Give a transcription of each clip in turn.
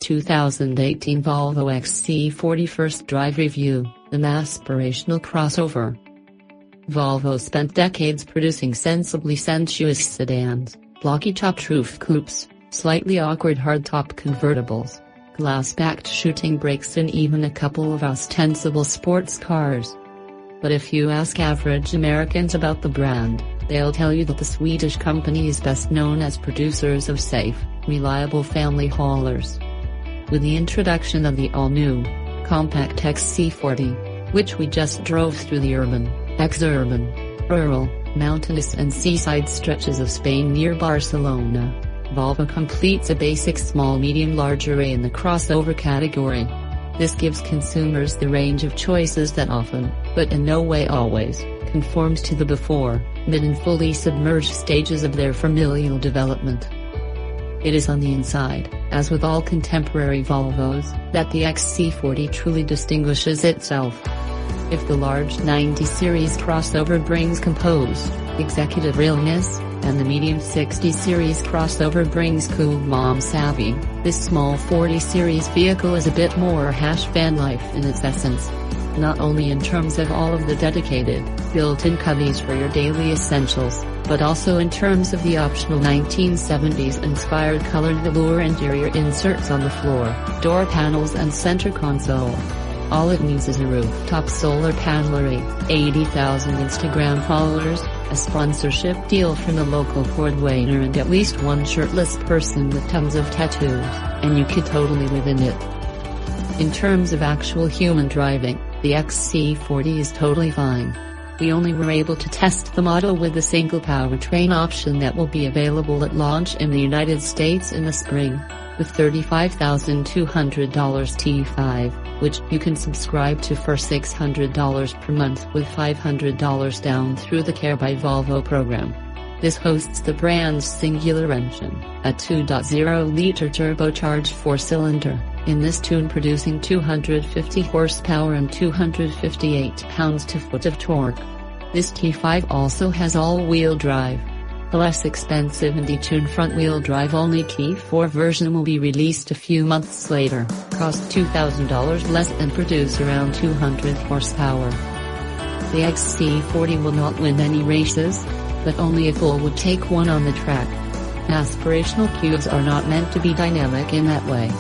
2018 Volvo XC40 First Drive Review, the Masspirational crossover. Volvo spent decades producing sensibly sensuous sedans, blocky chopped roof coupes, slightly awkward hardtop convertibles, glass-backed shooting brakes and even a couple of ostensible sports cars. But if you ask average Americans about the brand, they'll tell you that the Swedish company is best known as producers of safe, reliable family haulers. With the introduction of the all-new, compact XC40, which we just drove through the urban, ex-urban, rural, mountainous and seaside stretches of Spain near Barcelona, Volvo completes a basic small-medium-large array in the crossover category. This gives consumers the range of choices that often, but in no way always, conforms to the before, mid and fully submerged stages of their familial development. It is on the inside, as with all contemporary Volvos, that the XC40 truly distinguishes itself. If the large 90 series crossover brings composed, executive realness, and the medium 60 series crossover brings cool mom savvy, this small 40 series vehicle is a bit more van life in its essence. Not only in terms of all of the dedicated, built-in cubbies for your daily essentials, but also in terms of the optional 1970s-inspired colored velour interior inserts on the floor, door panels and center console. All it needs is a rooftop solar panel array, 80,000 Instagram followers, a sponsorship deal from a local cordwainer and at least one shirtless person with tons of tattoos, and you could totally live in it. In terms of actual human driving, the XC40 is totally fine. We only were able to test the model with a single powertrain option that will be available at launch in the United States in the spring, with $35,200 T5, which you can subscribe to for $600 per month with $500 down through the Care by Volvo program. This hosts the brand's singular engine, a 2.0-liter turbocharged four-cylinder, in this tune producing 250 horsepower and 258 pounds-to-foot of torque. This T5 also has all-wheel drive. The less expensive and detuned front-wheel drive-only T4 version will be released a few months later, cost $2,000 less and produce around 200 horsepower. The XC40 will not win any races, but only a fool would take one on the track. Aspirational cubes are not meant to be dynamic in that way.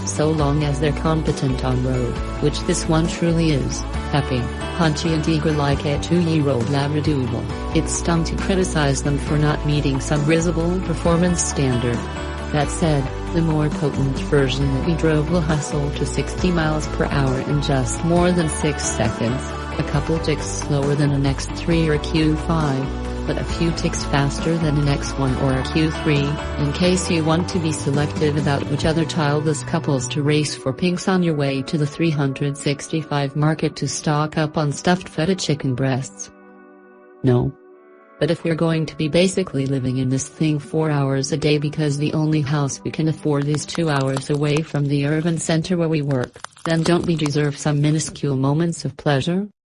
So long as they're competent on road, which this one truly is, peppy, punchy and eager like a 2-year-old Labradoodle, it's dumb to criticize them for not meeting some risible performance standard. That said, the more potent version that we drove will hustle to 60 miles per hour in just more than 6 seconds, a couple ticks slower than an X3 or Q5. But a few ticks faster than an X1 or a Q3, in case you want to be selective about which other childless couples to race for pinks on your way to the 365 market to stock up on stuffed feta chicken breasts. No. But if we're going to be basically living in this thing 4 hours a day because the only house we can afford is 2 hours away from the urban center where we work, then don't we deserve some minuscule moments of pleasure?